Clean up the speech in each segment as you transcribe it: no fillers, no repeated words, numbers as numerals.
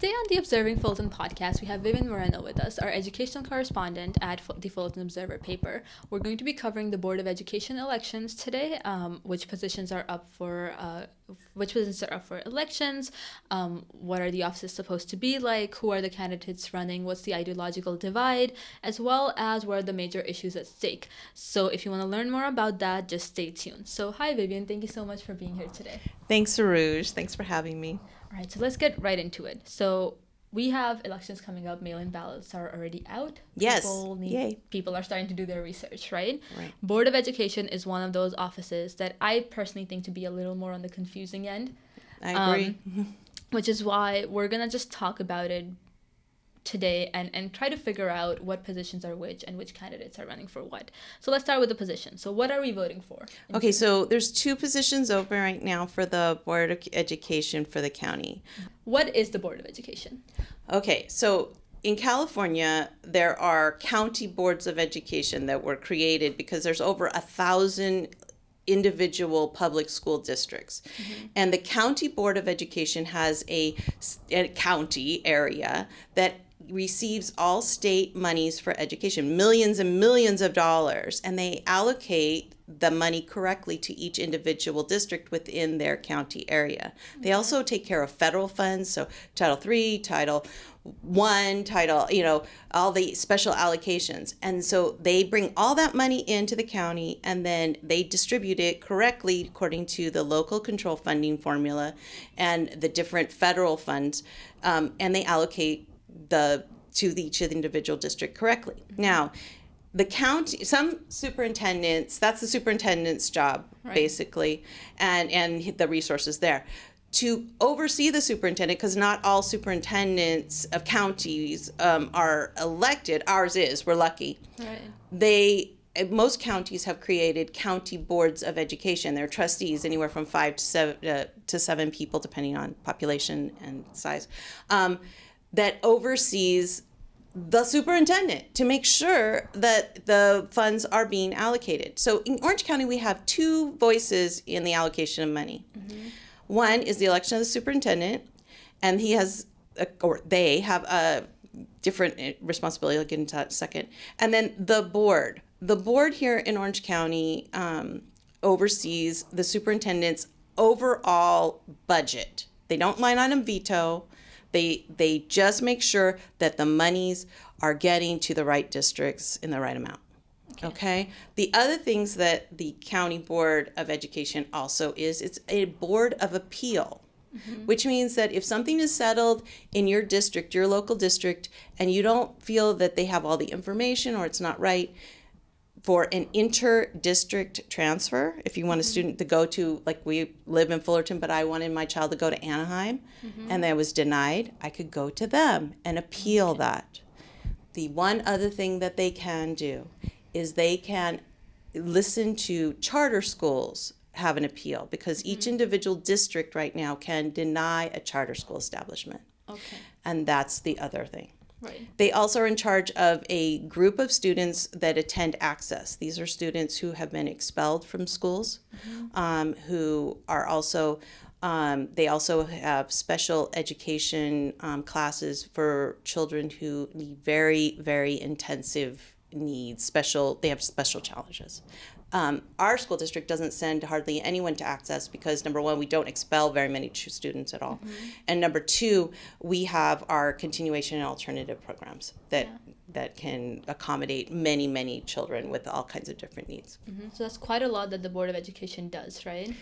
Today on the Observing Fullerton podcast, we have Vivien Moreno with us, our educational correspondent at the Fullerton Observer paper. We're going to be covering the Board of Education elections today, which positions are up for elections, what are the offices supposed to be like, who are the candidates running, what's the ideological divide, as well as what are the major issues at stake. So if you want to learn more about that, just stay tuned. So hi Vivien, thank you so much for being here today. Thanks, Urooj. Thanks for having me. All right, so let's get right into it. So we have elections coming up. Mail-in ballots are already out. Yes. Yay. People are starting to do their research, right? Right. Board of Education is one of those offices that I personally think to be a little more on the confusing end. I agree. Which is why we're going to just talk about it today and try to figure out what positions are which and which candidates are running for what. So let's start with the position. So what are we voting for? Okay, so there's 2 positions open right now for the Board of Education for the county. What is the Board of Education? Okay, so in California, there are county boards of education that were created because there's over 1,000 individual public school districts. And the county board of education has a county area that receives all state monies for education, millions and millions of dollars, and they allocate the money correctly to each individual district within their county area. They also take care of federal funds, so Title III, Title I, all the special allocations. And so they bring all that money into the county and then they distribute it correctly according to the local control funding formula and the different federal funds, and they allocate to each of the individual district correctly. Now, the county, some superintendents, that's the superintendent's job, right, basically, and the resources there. To oversee the superintendent, because not all superintendents of counties are elected. Ours is, we're lucky. Right. Most counties have created county boards of education. They're trustees, anywhere from 5 to 7 people, depending on population and size, that oversees the superintendent to make sure that the funds are being allocated. So in Orange County, we have 2 voices in the allocation of money. One is the election of the superintendent, and they have a different responsibility. I'll get into that in a second. And then the board. The board here in Orange County oversees the superintendent's overall budget. They don't line item veto. They just make sure that the monies are getting to the right districts in the right amount. Okay. The other things that the County Board of Education also is, it's a board of appeal, which means that if something is settled in your district, your local district, and you don't feel that they have all the information or it's not right, for an inter-district transfer, if you want a student to go to, like we live in Fullerton, but I wanted my child to go to Anaheim, and that was denied, I could go to them and appeal that. The one other thing that they can do is they can listen to charter schools have an appeal, because each individual district right now can deny a charter school establishment. Okay. And that's the other thing. Right. They also are in charge of a group of students that attend Access. These are students who have been expelled from schools, who are also, they also have special education classes for children who need very, very intensive needs, they have special challenges. Our school district doesn't send hardly anyone to Access because, number one, we don't expel very many students at all. And number 2, we have our continuation and alternative programs that can accommodate many, many children with all kinds of different needs. So that's quite a lot that the Board of Education does, right?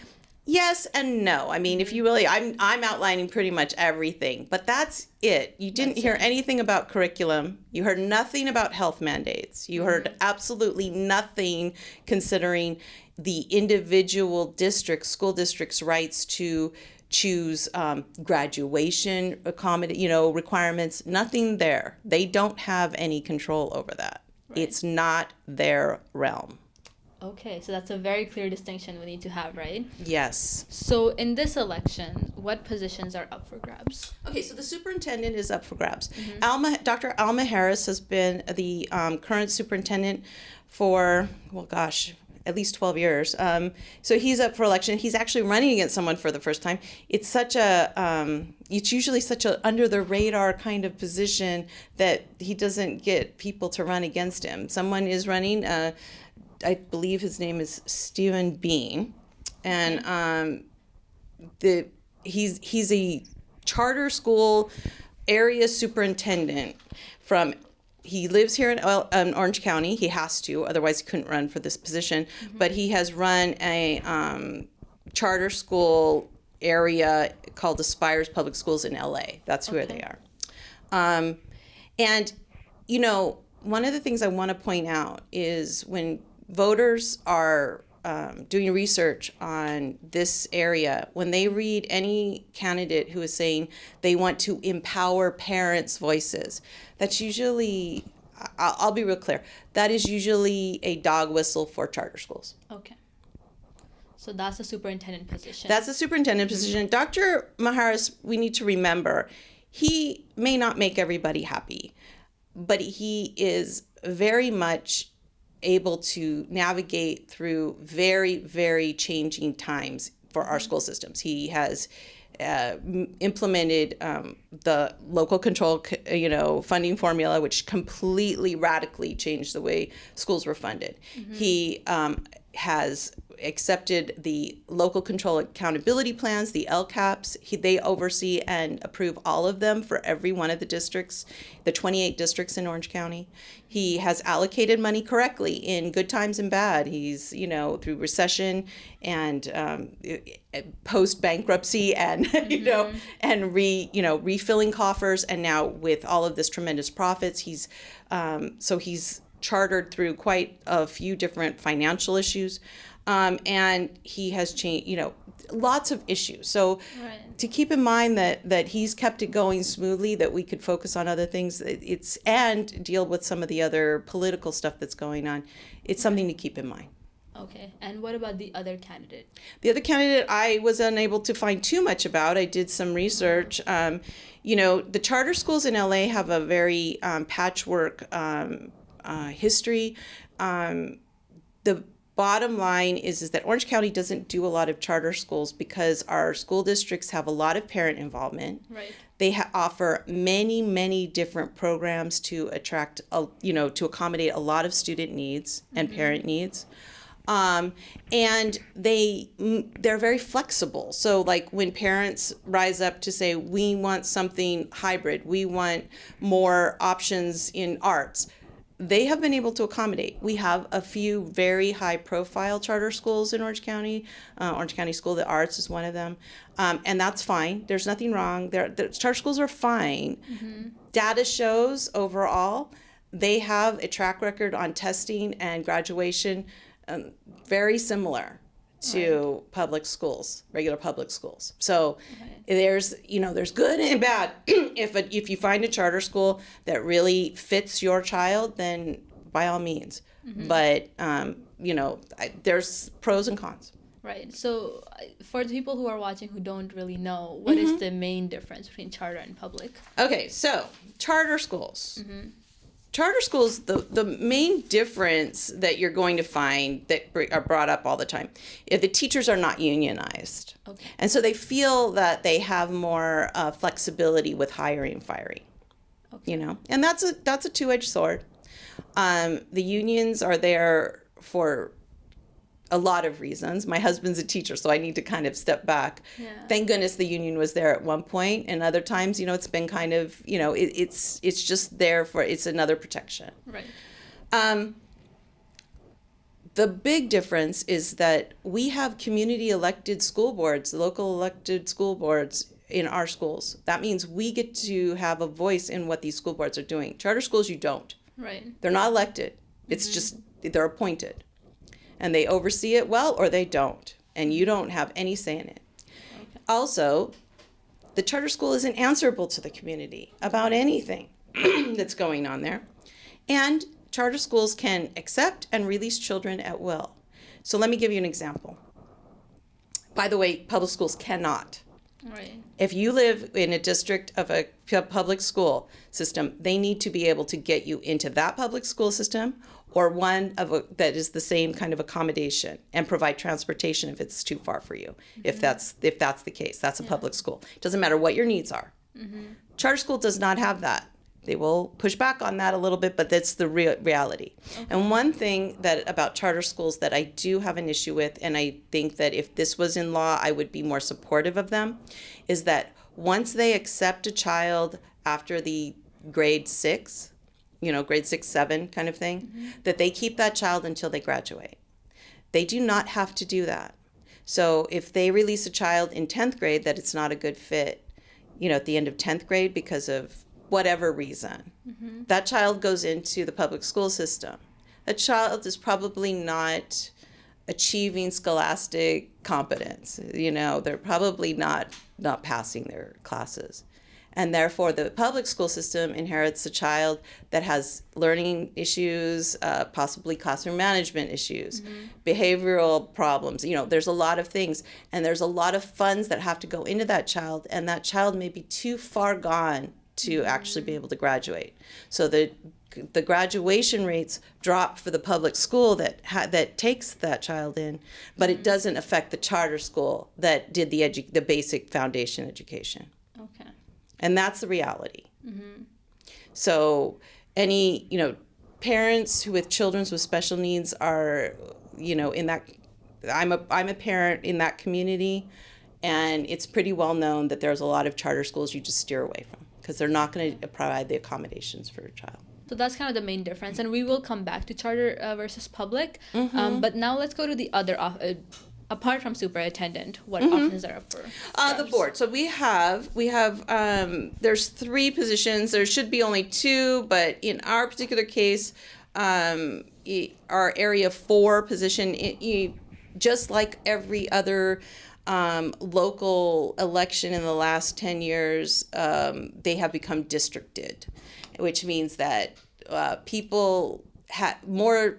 Yes and no. I mean, if you really, I'm outlining pretty much everything, but that's it. You didn't hear anything about curriculum. You heard nothing about health mandates. You heard absolutely nothing considering the individual school district's rights to choose graduation requirements. Nothing there. They don't have any control over that. Right. It's not their realm. Okay, so that's a very clear distinction we need to have, right? Yes. So in this election, what positions are up for grabs? Okay, so the superintendent is up for grabs. Dr. Alma Harris has been the current superintendent for, at least 12 years. So he's up for election. He's actually running against someone for the first time. It's such it's usually such a under the radar kind of position that he doesn't get people to run against him. Someone is running, I believe his name is Stephen Bean, and he's a charter school area superintendent he lives here in Orange County. He has to, otherwise he couldn't run for this position. But he has run a charter school area called Aspires Public Schools in LA. That's where they are. And, you know, one of the things I want to point out is when voters are doing research on this area, when they read any candidate who is saying they want to empower parents' voices, that's usually, I'll be real clear, that is usually a dog whistle for charter schools. Okay. So that's the superintendent position. That's the superintendent position. Dr. Maharis, we need to remember, he may not make everybody happy, but he is very much able to navigate through very, very changing times for our school systems. He has implemented the local control, funding formula, which completely radically changed the way schools were funded. He has accepted the local control accountability plans, the LCAPs. They oversee and approve all of them for every one of the districts, the 28 districts in Orange County. He has allocated money correctly in good times and bad. He's, through recession and post bankruptcy and, and refilling coffers. And now with all of this tremendous profits, he's chartered through quite a few different financial issues. And he has changed, lots of issues. So to keep in mind that he's kept it going smoothly, that we could focus on other things, and deal with some of the other political stuff that's going on. It's something to keep in mind. Okay. And what about the other candidate? The other candidate I was unable to find too much about. I did some research. The charter schools in LA have a very patchwork history. The bottom line is that Orange County doesn't do a lot of charter schools because our school districts have a lot of parent involvement. Right. They offer many, many different programs to attract, to accommodate a lot of student needs and parent needs. And they're very flexible. So like when parents rise up to say, we want something hybrid, we want more options in arts, they have been able to accommodate. We have a few very high-profile charter schools in Orange County. Orange County School of the Arts is one of them, and that's fine. There's nothing wrong. The charter schools are fine. Data shows overall they have a track record on testing and graduation very similar to public schools, regular public schools. So there's good and bad. If you find a charter school that really fits your child, then by all means. But there's pros and cons. Right. So for the people who are watching who don't really know, what is the main difference between charter and public? Okay, so charter schools. Charter schools, the main difference that you're going to find that are brought up all the time, if the teachers are not unionized. Okay. And so they feel that they have more flexibility with hiring and firing. Okay. And that's a two-edged sword. The unions are there for a lot of reasons. My husband's a teacher, so I need to kind of step back. Yeah. Thank goodness the union was there at one point, and other times, it's been kind of, it's just there it's another protection. Right. The big difference is that we have community elected school boards, local elected school boards in our schools. That means we get to have a voice in what these school boards are doing. Charter schools, you don't. Right. They're not elected. It's just, they're appointed. And they oversee it well or they don't. And you don't have any say in it. Okay. Also, the charter school isn't answerable to the community about anything that's going on there. And charter schools can accept and release children at will. So let me give you an example. By the way, public schools cannot. Right. If you live in a district of a public school system, they need to be able to get you into that public school system or one that is the same kind of accommodation, and provide transportation if it's too far for you. If that's the case, that's a public school. It doesn't matter what your needs are. Charter school does not have that. They will push back on that a little bit, but that's the reality. Okay. And one thing about charter schools that I do have an issue with, and I think that if this was in law, I would be more supportive of them, is that once they accept a child after the grade 6, grade 6, 7 kind of thing, that they keep that child until they graduate. They do not have to do that. So if they release a child in 10th grade that it's not a good fit, at the end of 10th grade because of whatever reason, that child goes into the public school system. That child is probably not achieving scholastic competence. They're probably not passing their classes. And therefore, the public school system inherits a child that has learning issues, possibly classroom management issues, behavioral problems. There's a lot of things. And there's a lot of funds that have to go into that child. And that child may be too far gone to actually be able to graduate. So the graduation rates drop for the public school that takes that child in, but it doesn't affect the charter school that did the basic foundation education. Okay. And that's the reality. So any, parents with children with special needs are, in that, I'm a parent in that community, and it's pretty well known that there's a lot of charter schools you just steer away from because they're not going to provide the accommodations for a child. So that's kind of the main difference, and we will come back to charter versus public. But now let's go to the other apart from superintendent, what offices are up for? The board. So we have there's 3 positions. There should be only 2, but in our particular case, our area 4 position, just like every other local election in the last 10 years, they have become districted, which means that people have more.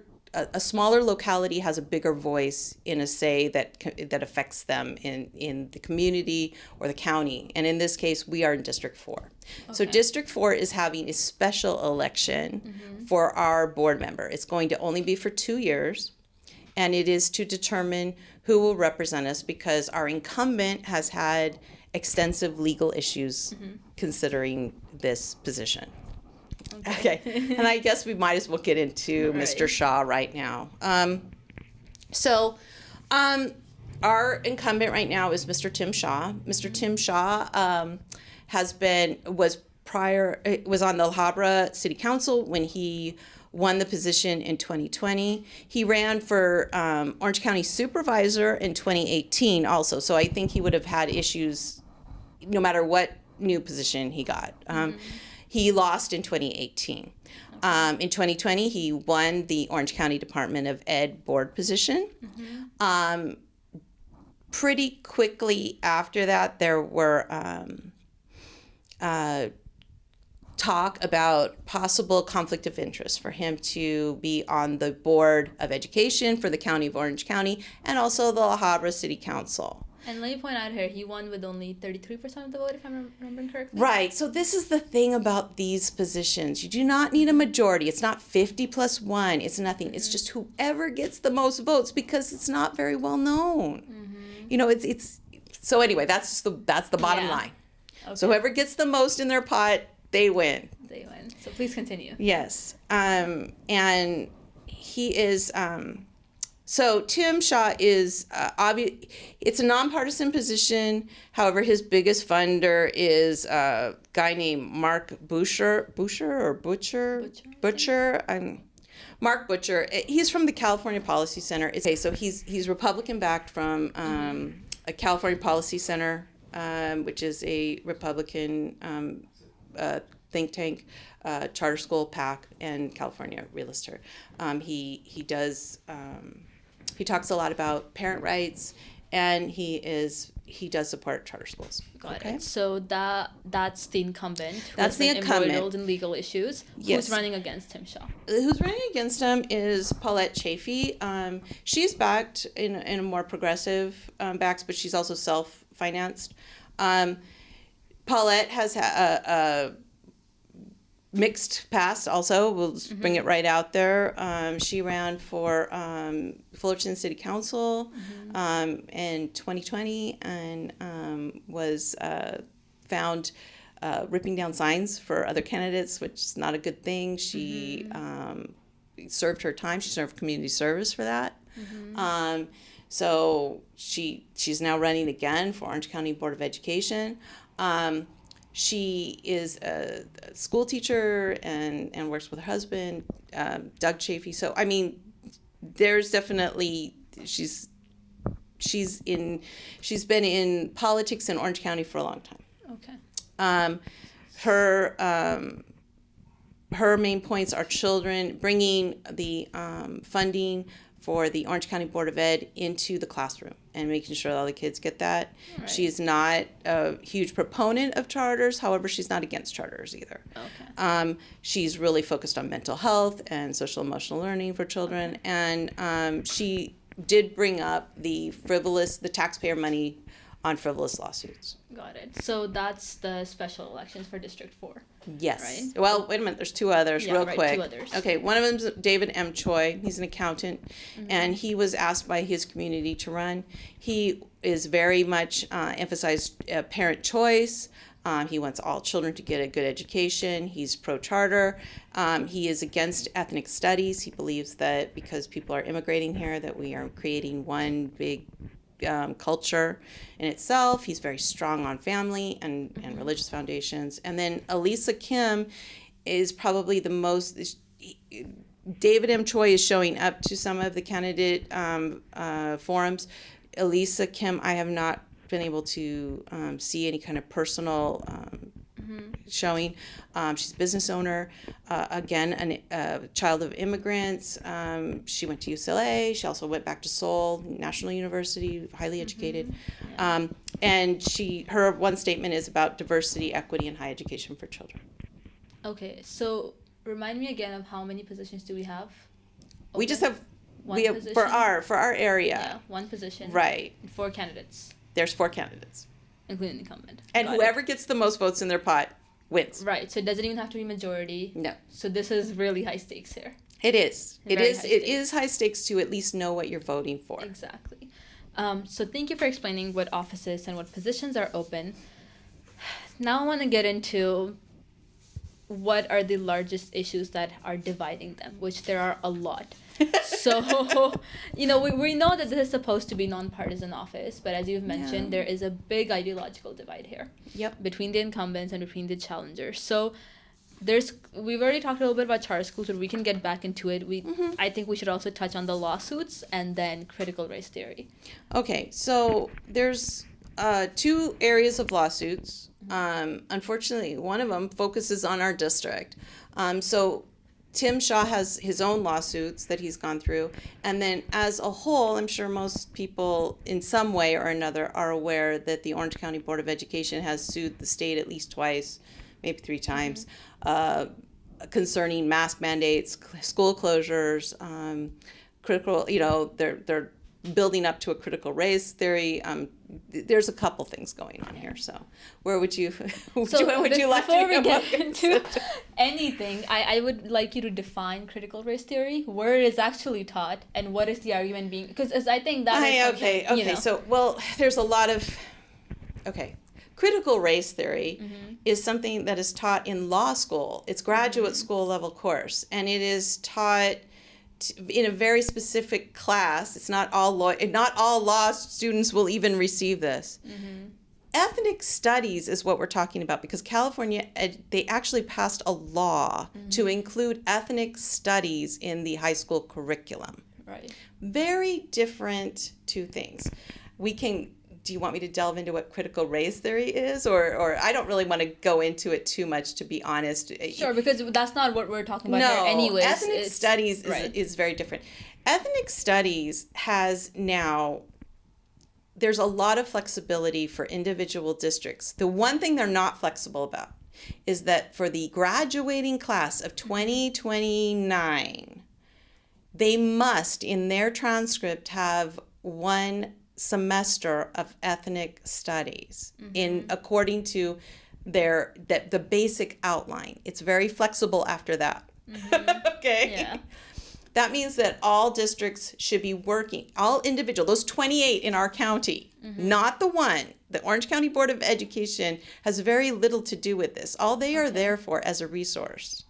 A smaller locality has a bigger voice in a say that affects them in the community or the county. And in this case, we are in District 4. Okay. So District 4 is having a special election for our board member. It's going to only be for 2 years, and it is to determine who will represent us because our incumbent has had extensive legal issues considering this position. Okay. And I guess we might as well get into Mr. Shaw right now. Our incumbent right now is Mr. Tim Shaw. Mr. Tim Shaw was on the La Habra City Council when he won the position in 2020. He ran for Orange County Supervisor in 2018 also. So I think he would have had issues no matter what new position he got. He lost in 2018. In 2020, he won the Orange County Department of Ed board position. Pretty quickly after that, there were talk about possible conflict of interest for him to be on the Board of Education for the County of Orange County and also the La Habra City Council. And let me point out here, he won with only 33% of the vote, if I'm remembering correctly. Right. So this is the thing about these positions. You do not need a majority. It's not 50 plus 1. It's nothing. It's just whoever gets the most votes because it's not very well known. It's so anyway, that's the bottom line. Okay. So whoever gets the most in their pot, they win. So please continue. Yes. And he is... So Tim Shaw is it's a nonpartisan position. However, his biggest funder is a guy named Mark Butcher. Mark Butcher. He's from the California Policy Center. So he's Republican backed from a California Policy Center, which is a Republican think tank, charter school, PAC, and California Realtor. He does. He talks a lot about parent rights, and he does support charter schools. Got it. So that's the incumbent. That's the incumbent. Embroiled in legal issues. Yes. Who's running against Tim Shaw? Who's running against him is Paulette Chafee. She's backed in a more progressive backs, but she's also self-financed. Paulette has mixed past also. We'll just bring it right out there. She ran for Fullerton City Council in 2020 and was found ripping down signs for other candidates, which is not a good thing. She served her time. She served community service for that. So she's now running again for Orange County Board of Education. She is a school teacher and works with her husband, Doug Chafee. So, I mean, there's definitely, she's been in politics in Orange County for a long time. Okay. Her main points are children, bringing the funding for the Orange County Board of Ed into the classroom and making sure that all the kids get that. Right. She's not a huge proponent of charters. However, she's not against charters either. Okay. She's really focused on mental health and social emotional learning for children. Okay. And she did bring up the taxpayer money on frivolous lawsuits. Got it. So that's the special elections for District 4. Yes. Right? Well, wait a minute. There's two others quick. 2 others. Okay. One of them is David M. Choi. He's an accountant, and he was asked by his community to run. He is very much emphasized parent choice. He wants all children to get a good education. He's pro-charter. He is against ethnic studies. He believes that because people are immigrating here, that we are creating one big culture in itself. He's very strong on family and religious foundations. And then Elisa Kim is probably the most. David M. Choi is showing up to some of the candidate forums. Elisa Kim, I have not been able to see any kind of personal showing. She's a business owner, again, a child of immigrants. She went to UCLA. She also went back to Seoul National University, highly educated. And her one statement is about diversity, equity, and high education for children. Okay, so remind me again of how many positions do we have? We just have one position? for our area. Yeah, one position. Right. 4 candidates. There's 4 candidates. Including the incumbent. And whoever gets the most votes in their pot wins. Right. So it doesn't even have to be majority. No. So this is really high stakes here. It is. It is high stakes to at least know what you're voting for. Exactly. So thank you for explaining what offices and what positions are open. Now I want to get into what are the largest issues that are dividing them, which there are a lot. So, we know that this is supposed to be nonpartisan office, but as you've mentioned, there is a big ideological divide here. Yep. Between the incumbents and between the challengers. So we've already talked a little bit about charter schools, but we can get back into it. I think we should also touch on the lawsuits and then critical race theory. Okay, so there's 2 areas of lawsuits. Unfortunately, one of them focuses on our district. So Tim Shaw has his own lawsuits that he's gone through. And then as a whole, I'm sure most people in some way or another are aware that the Orange County Board of Education has sued the state at least twice, maybe 3 times, concerning mask mandates, school closures, critical, they're building up to a critical race theory. There's a couple things going on here. So where would you like to go? Before we get into anything, I would like you to define critical race theory, where it is actually taught, and what is the argument being, because I think that is okay. So, there's a lot of, critical race theory is something that is taught in law school. It's graduate school level course, and it is taught in a very specific class. It's not all law students will even receive this. Ethnic studies is what we're talking about, because California, they actually passed a law to include ethnic studies in the high school curriculum. Right. Very different 2 things. Do you want me to delve into what critical race theory is? Or I don't really want to go into it too much, to be honest. Sure, because that's not what we're talking about here anyways. Ethnic studies is very different. Ethnic studies has now, there's a lot of flexibility for individual districts. The one thing they're not flexible about is that for the graduating class of 2029, they must, in their transcript, have 1 semester of ethnic studies according to that the basic outline. It's very flexible after that. Okay. Yeah. That means that all districts should be working, all individual, those 28 in our county, not the one. The Orange County Board of Education has very little to do with this. All they are there for as a resource.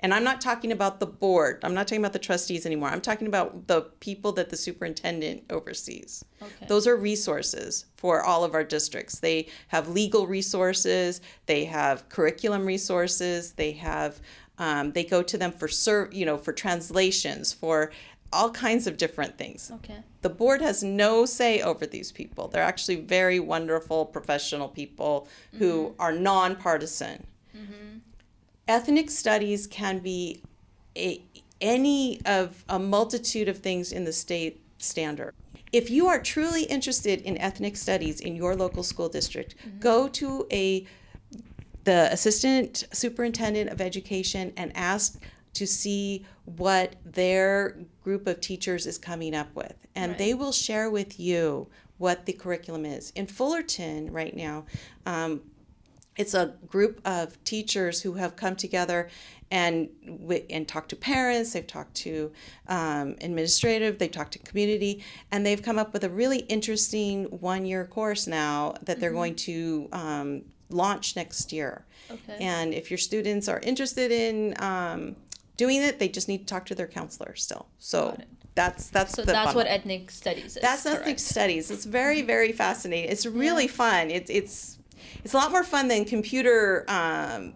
And I'm not talking about the board. I'm not talking about the trustees anymore. I'm talking about the people that the superintendent oversees. Okay. Those are resources for all of our districts. They have legal resources. They have curriculum resources. They have they go to them for for translations, for all kinds of different things. Okay. The board has no say over these people. They're actually very wonderful professional people who are nonpartisan. Ethnic studies can be any of a multitude of things in the state standard. If you are truly interested in ethnic studies in your local school district, go to the assistant superintendent of education and ask to see what their group of teachers is coming up with. And they will share with you what the curriculum is. In Fullerton right now, it's a group of teachers who have come together and talked to parents, they've talked to administrative, they've talked to community, and they've come up with a really interesting one-year course now that they're going to launch next year. Okay. And if your students are interested in doing it, they just need to talk to their counselor still. So that's what ethnic studies is. That's ethnic studies. It's very, very fascinating. It's really fun. It's a lot more fun than computer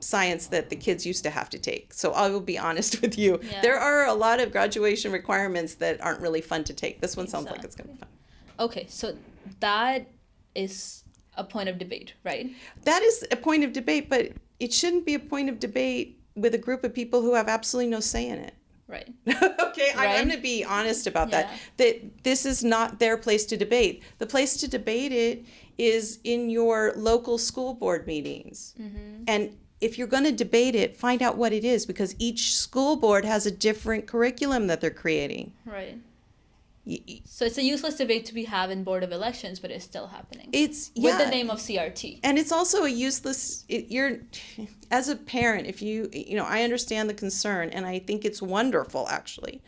science that the kids used to have to take. So I will be honest with you. Yeah. There are a lot of graduation requirements that aren't really fun to take. This one sounds like it's going to be fun. Okay, so that is a point of debate, right? That is a point of debate, but it shouldn't be a point of debate with a group of people who have absolutely no say in it. Right. Okay, right? I'm going to be honest about that. That this is not their place to debate. The place to debate it is in your local school board meetings. And if you're going to debate it, find out what it is, because each school board has a different curriculum that they're creating. Right. So it's a useless debate to be had in Board of Elections, but it's still happening. With the name of CRT. And it's also a useless. You're, as a parent, if I understand the concern, and I think it's wonderful actually,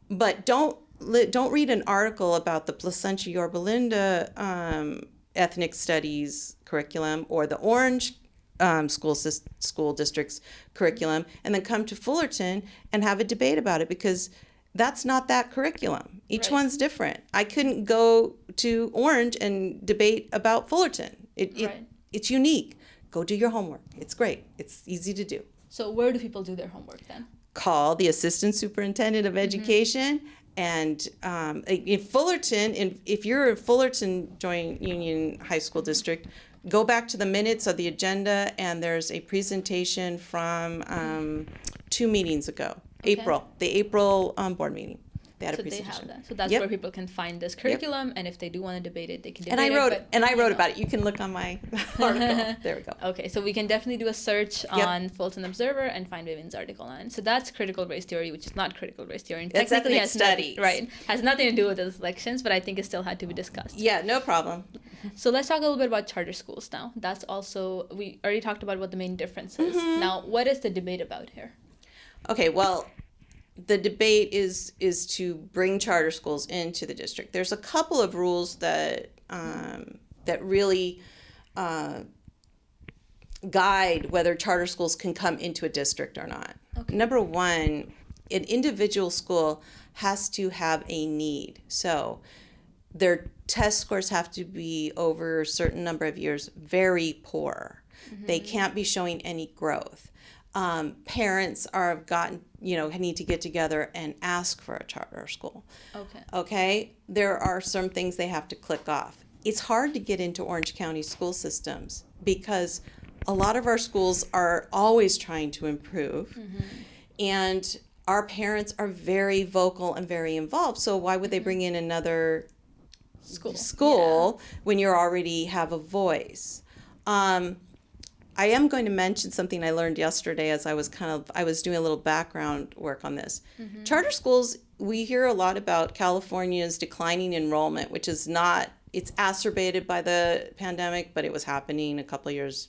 but don't read an article about the Placentia Yorba Linda ethnic studies curriculum or the Orange school district's curriculum, and then come to Fullerton and have a debate about it, because that's not that curriculum. Each one's different. I couldn't go to Orange and debate about Fullerton. It's unique. Go do your homework. It's great. It's easy to do. So where do people do their homework then? Call the assistant superintendent of education. And in Fullerton, if you're a Fullerton Joint Union High School District, go back to the minutes of the agenda, and there's a presentation from 2 meetings ago. The April board meeting. They had a presentation. They have that. So that's where people can find this curriculum, and if they do want to debate it, they can debate it. And I wrote about it. You can look on my article. There we go. Okay, so we can definitely do a search on Fullerton Observer and find Vivien's article on. So that's critical race theory, which is not critical race theory. And technically has studies. Has nothing to do with the elections, but I think it still had to be discussed. Yeah, no problem. So let's talk a little bit about charter schools now. That's also, we already talked about what the main difference is. Now, what is the debate about here? Okay, well, the debate is to bring charter schools into the district. There's a couple of rules that really guide whether charter schools can come into a district or not. Okay. Number one, an individual school has to have a need. So their test scores have to be over a certain number of years very poor. They can't be showing any growth. Parents need to get together and ask for a charter school. Okay. There are some things they have to click off. It's hard to get into Orange County school systems because a lot of our schools are always trying to improve, and our parents are very vocal and very involved. So why would they bring in another school when you already have a voice? I am going to mention something I learned yesterday as I was doing a little background work on this. Charter schools, we hear a lot about California's declining enrollment, which is not, it's exacerbated by the pandemic, but it was happening a couple of years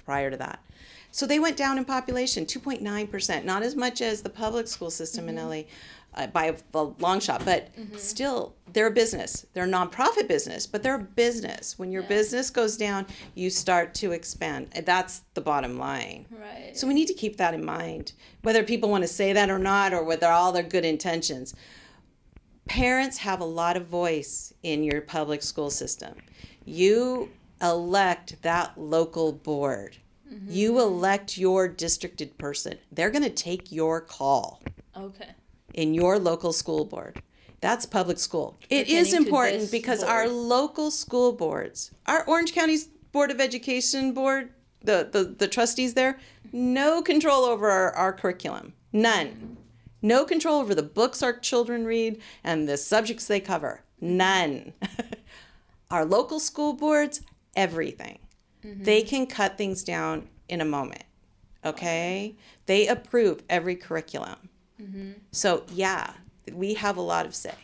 prior to that. So they went down in population, 2.9%, not as much as the public school system in LA by a long shot, but still, they're a business. They're a nonprofit business, but they're a business. When your business goes down, you start to expand. That's the bottom line. Right. So we need to keep that in mind, whether people want to say that or not, or whether all their good intentions. Parents have a lot of voice in your public school system. You elect that local board. You elect your districted person. They're going to take your call. Okay. In your local school board. That's public school. It is important because our local school boards, our Orange County's Board of Education board, the trustees there, no control over our curriculum. None. No control over the books our children read and the subjects they cover. None. Our local school boards, everything. They can cut things down in a moment. Okay? They approve every curriculum. So yeah, we have a lot of say.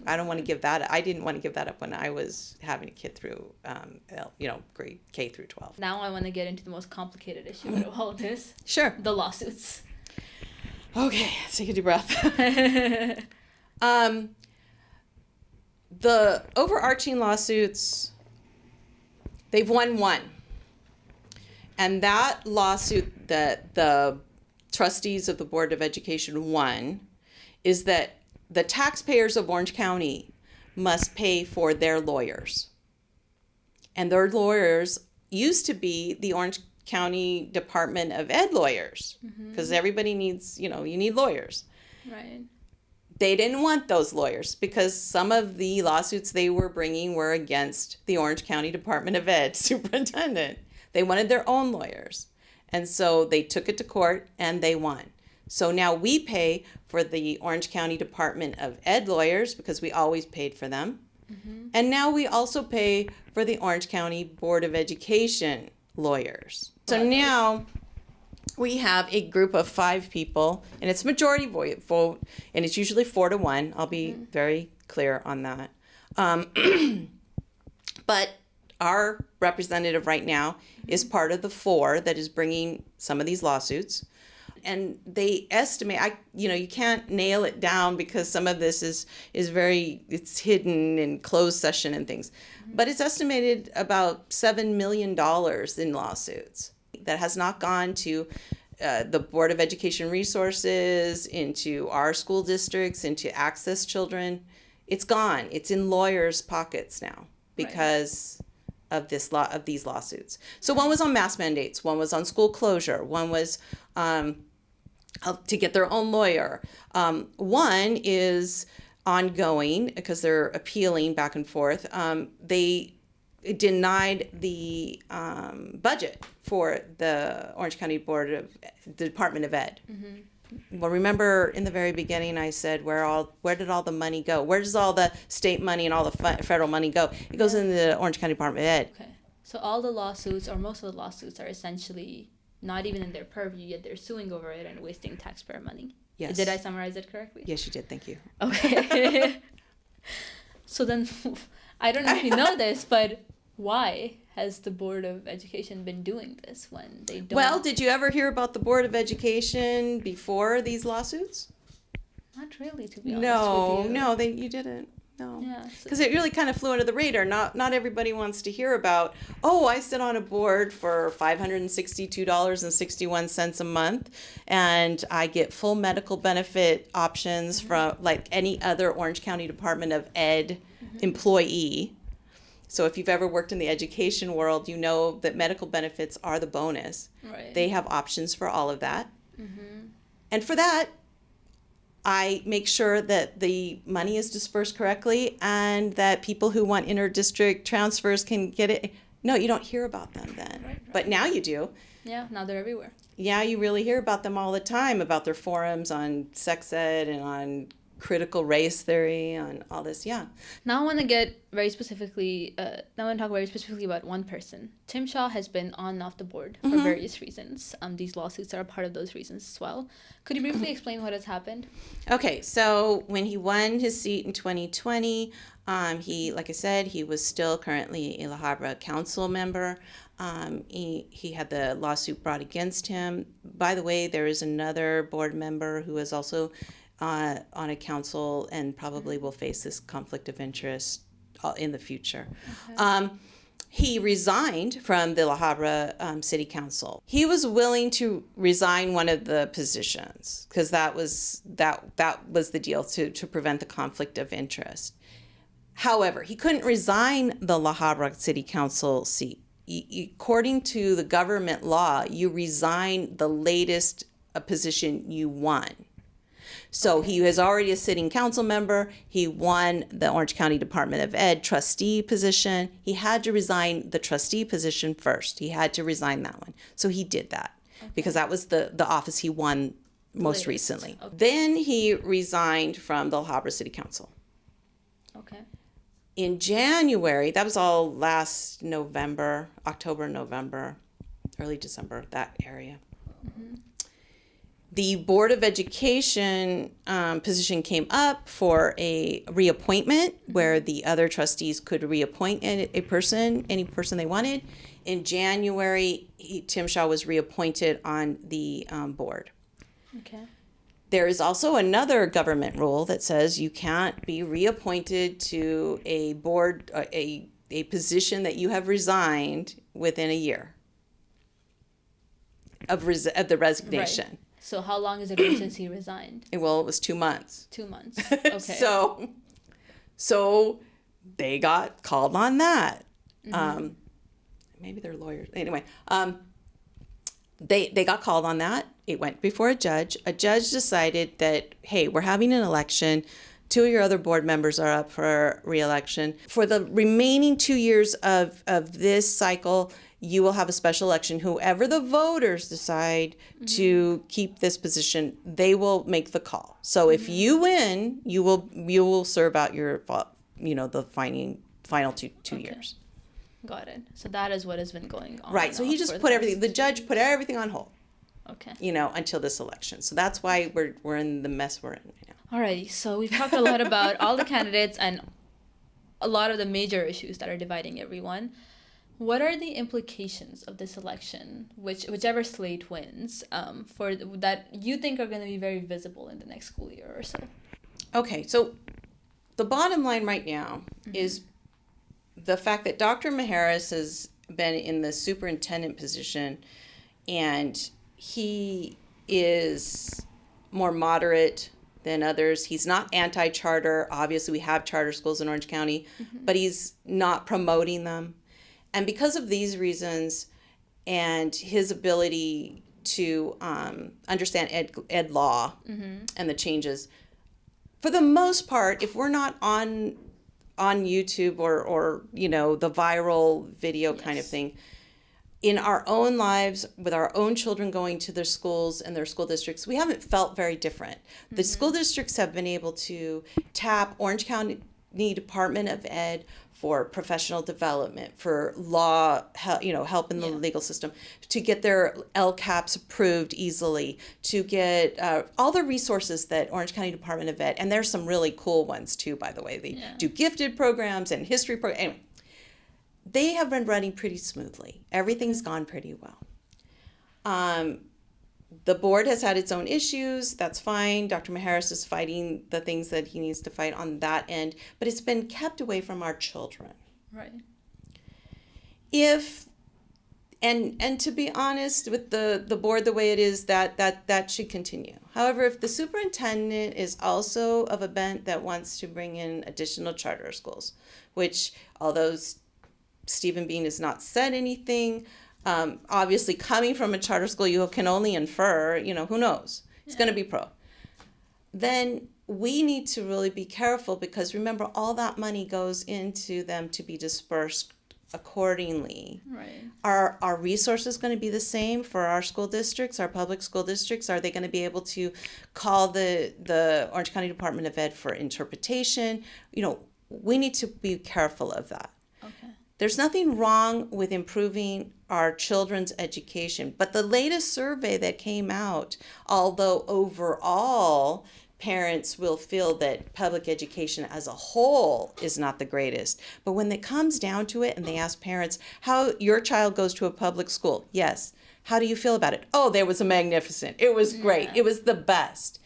I don't want to give that up. I didn't want to give that up when I was having a kid through, grade K through 12. Now I want to get into the most complicated issue of all this. Sure. The lawsuits. Okay, let's take a deep breath. The overarching lawsuits, they've won one. And that lawsuit that the trustees of the Board of Education won is that the taxpayers of Orange County must pay for their lawyers. And their lawyers used to be the Orange County Department of Ed lawyers, because everybody needs, you need lawyers. Right. They didn't want those lawyers because some of the lawsuits they were bringing were against the Orange County Department of Ed superintendent. They wanted their own lawyers. And so they took it to court and they won. So now we pay for the Orange County Department of Ed lawyers because we always paid for them. And now we also pay for the Orange County Board of Education lawyers. So now we have a group of 5 people, and it's majority vote, and it's usually 4-1. I'll be very clear on that. But our representative right now is part of the 4 that is bringing some of these lawsuits. And they estimate, you can't nail it down because some of this is it's hidden in closed session and things. But it's estimated about $7 million in lawsuits that has not gone to the Board of Education resources, into our school districts, into Access Children. It's gone. It's in lawyers' pockets now because of these lawsuits. So one was on mask mandates, one was on school closure, one was to get their own lawyer. One is ongoing because they're appealing back and forth. They denied the budget for the Orange County the Department of Ed. Well, remember in the very beginning I said where did all the money go? Where does all the state money and all the federal money go? It goes into the Orange County Department of Ed. Okay. So all the lawsuits, or most of the lawsuits, are essentially not even in their purview, yet they're suing over it and wasting taxpayer money. Yes. Did I summarize it correctly? Yes, you did. Thank you. Okay. So then, I don't know if you know this, but why has the Board of Education been doing this when they don't? Well, did you ever hear about the Board of Education before these lawsuits? Not really, to be honest with you. No, you didn't. No. Yeah. Because it really kind of flew under the radar. Not everybody wants to hear about, I sit on a board for $562.61 a month, and I get full medical benefit options from like any other Orange County Department of Ed employee. So if you've ever worked in the education world, you know that medical benefits are the bonus. Right. They have options for all of that. And for that, I make sure that the money is dispersed correctly and that people who want inter-district transfers can get it. No, you don't hear about them then. Right. But now you do. Yeah, now they're everywhere. Yeah, you really hear about them all the time, about their forums on sex ed and on critical race theory, on all this, yeah. Now I want to get very specifically, now I want to talk very specifically about one person. Tim Shaw has been on and off the board for various reasons. These lawsuits are a part of those reasons as well. Could you briefly explain what has happened? Okay, so when he won his seat in 2020, he, like I said, he was still currently a La Habra council member. He had the lawsuit brought against him. By the way, there is another board member who is also on a council and probably will face this conflict of interest in the future. Okay. He resigned from the La Habra City Council. He was willing to resign one of the positions because that was the deal to prevent the conflict of interest. However, he couldn't resign the La Habra City Council seat. According to the government law, you resign the latest position you won. So he was already a sitting council member. He won the Orange County Department of Ed trustee position. He had to resign the trustee position first. He had to resign that one. So he did that because that was the office he won most recently. Okay. Then he resigned from the La Habra City Council. Okay. In January, that was all last November, October, November, early December, that area. Mm-hmm. The Board of Education position came up for a reappointment where the other trustees could reappoint any person they wanted. In January, Tim Shaw was reappointed on the board. Okay. There is also another government rule that says you can't be reappointed to a board, a position that you have resigned within a year of the resignation. Right. So how long has it been since he resigned? Well, it was 2 months. 2 months. Okay. So they got called on that. Mm-hmm. Maybe they're lawyers. Anyway, they got called on that. It went before a judge. A judge decided that, hey, we're having an election. 2 of your other board members are up for re-election. For the remaining 2 years of this cycle, you will have a special election. Whoever the voters decide to keep this position, they will make the call. So if you win, you will serve out your, the final two years. Got it. So that is what has been going on. Right. So he just put everything. The judge put everything on hold. Okay. Until this election. So that's why we're in the mess we're in right now. Alrighty. So we've talked a lot about all the candidates and a lot of the major issues that are dividing everyone. What are the implications of this election, whichever slate wins, for that you think are going to be very visible in the next school year or so? Okay, so the bottom line right now is the fact that Dr. Majerus has been in the superintendent position, and he is more moderate than others. He's not anti-charter. Obviously, we have charter schools in Orange County, but he's not promoting them. And because of these reasons and his ability to understand ed law and the changes, for the most part, if we're not on YouTube or the viral video kind of thing, in our own lives, with our own children going to their schools and their school districts, we haven't felt very different. The school districts have been able to tap Orange County Department of Ed for professional development, for law, help in the legal system, to get their LCAPs approved easily, to get all the resources that Orange County Department of Ed, and there's some really cool ones too, by the way. They do gifted programs and history programs. Anyway, they have been running pretty smoothly. Everything's gone pretty well. The board has had its own issues. That's fine. Dr. Majerus is fighting the things that he needs to fight on that end, but it's been kept away from our children. Right. And to be honest, with the board the way it is, that should continue. However, if the superintendent is also of a bent that wants to bring in additional charter schools, which although Stephen Bean has not said anything, obviously coming from a charter school, you can only infer, who knows? It's going to be pro. Then we need to really be careful because remember, all that money goes into them to be dispersed accordingly. Right. Are our resources going to be the same for our school districts, our public school districts? Are they going to be able to call the Orange County Department of Ed for interpretation? We need to be careful of that. Okay. There's nothing wrong with improving our children's education, but the latest survey that came out, although overall parents will feel that public education as a whole is not the greatest. But when it comes down to it and they ask parents, how your child goes to a public school? Yes. How do you feel about it? Oh, there was a magnificent. It was great. It was the best.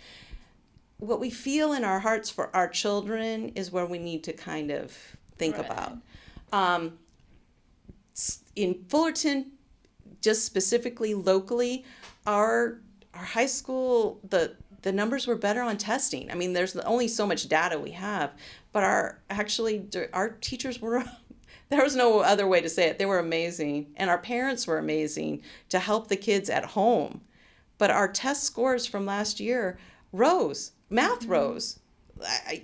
What we feel in our hearts for our children is where we need to kind of think about. In Fullerton, just specifically locally, our high school, the numbers were better on testing. I mean, there's only so much data we have, but our teachers were, there was no other way to say it. They were amazing, and our parents were amazing to help the kids at home. But our test scores from last year rose. Math rose.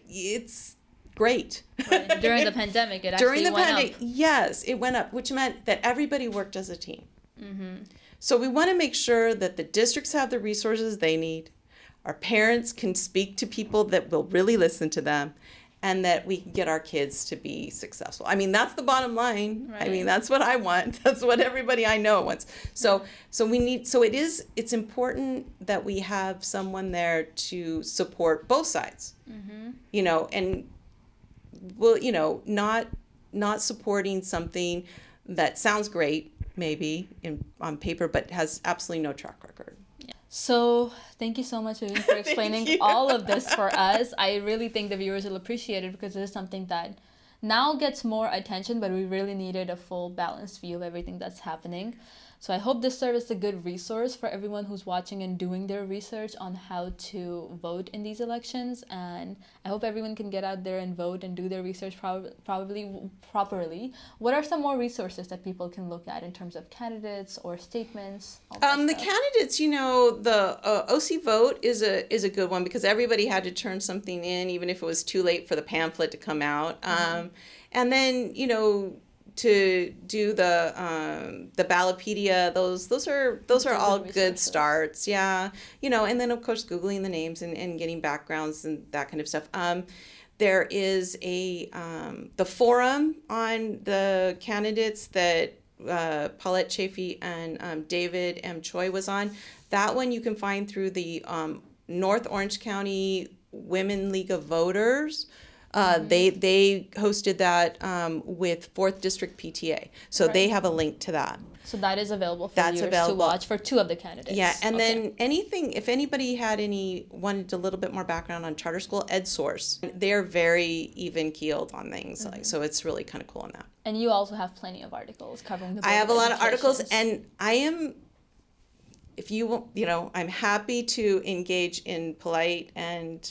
It's great. Right. During the pandemic, it actually went up. Yes, it went up, which meant that everybody worked as a team. So we want to make sure that the districts have the resources they need, our parents can speak to people that will really listen to them, and that we can get our kids to be successful. I mean, that's the bottom line. Right. I mean, that's what I want. That's what everybody I know wants. So it's important that we have someone there to support both sides. You know, and not supporting something that sounds great maybe on paper, but has absolutely no track record. So thank you so much, Vivien, for explaining all of this for us. I really think the viewers will appreciate it, because it is something that now gets more attention, but we really needed a full balanced view of everything that's happening. So I hope this serves as a good resource for everyone who's watching and doing their research on how to vote in these elections. And I hope everyone can get out there and vote and do their research probably properly. What are some more resources that people can look at in terms of candidates or statements? The candidates, the OC Vote is a good one, because everybody had to turn something in, even if it was too late for the pamphlet to come out. And then, to do the Ballotpedia, those are all good starts. Yeah. And then of course Googling the names and getting backgrounds and that kind of stuff. There is the forum on the candidates that Paulette Chafee and David M. Choi was on. That one you can find through the North Orange County Women League of Voters. They hosted that with 4th District PTA. So they have a link to that. So that is available for viewers to watch for 2 of the candidates. Yeah, and then if anybody wanted a little bit more background on charter school, EdSource, they're very even keeled on things. So it's really kind of cool on that. And you also have plenty of articles covering the I have a lot of articles, and I am, I'm happy to engage in polite and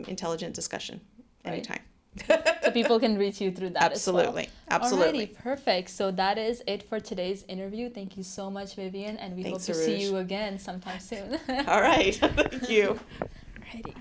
intelligent discussion. Anytime. So people can reach you through that as well. Absolutely. Alrighty, perfect. So that is it for today's interview. Thank you so much, Vivien, and we hope to see you again sometime soon. All right. Thank you. Alrighty.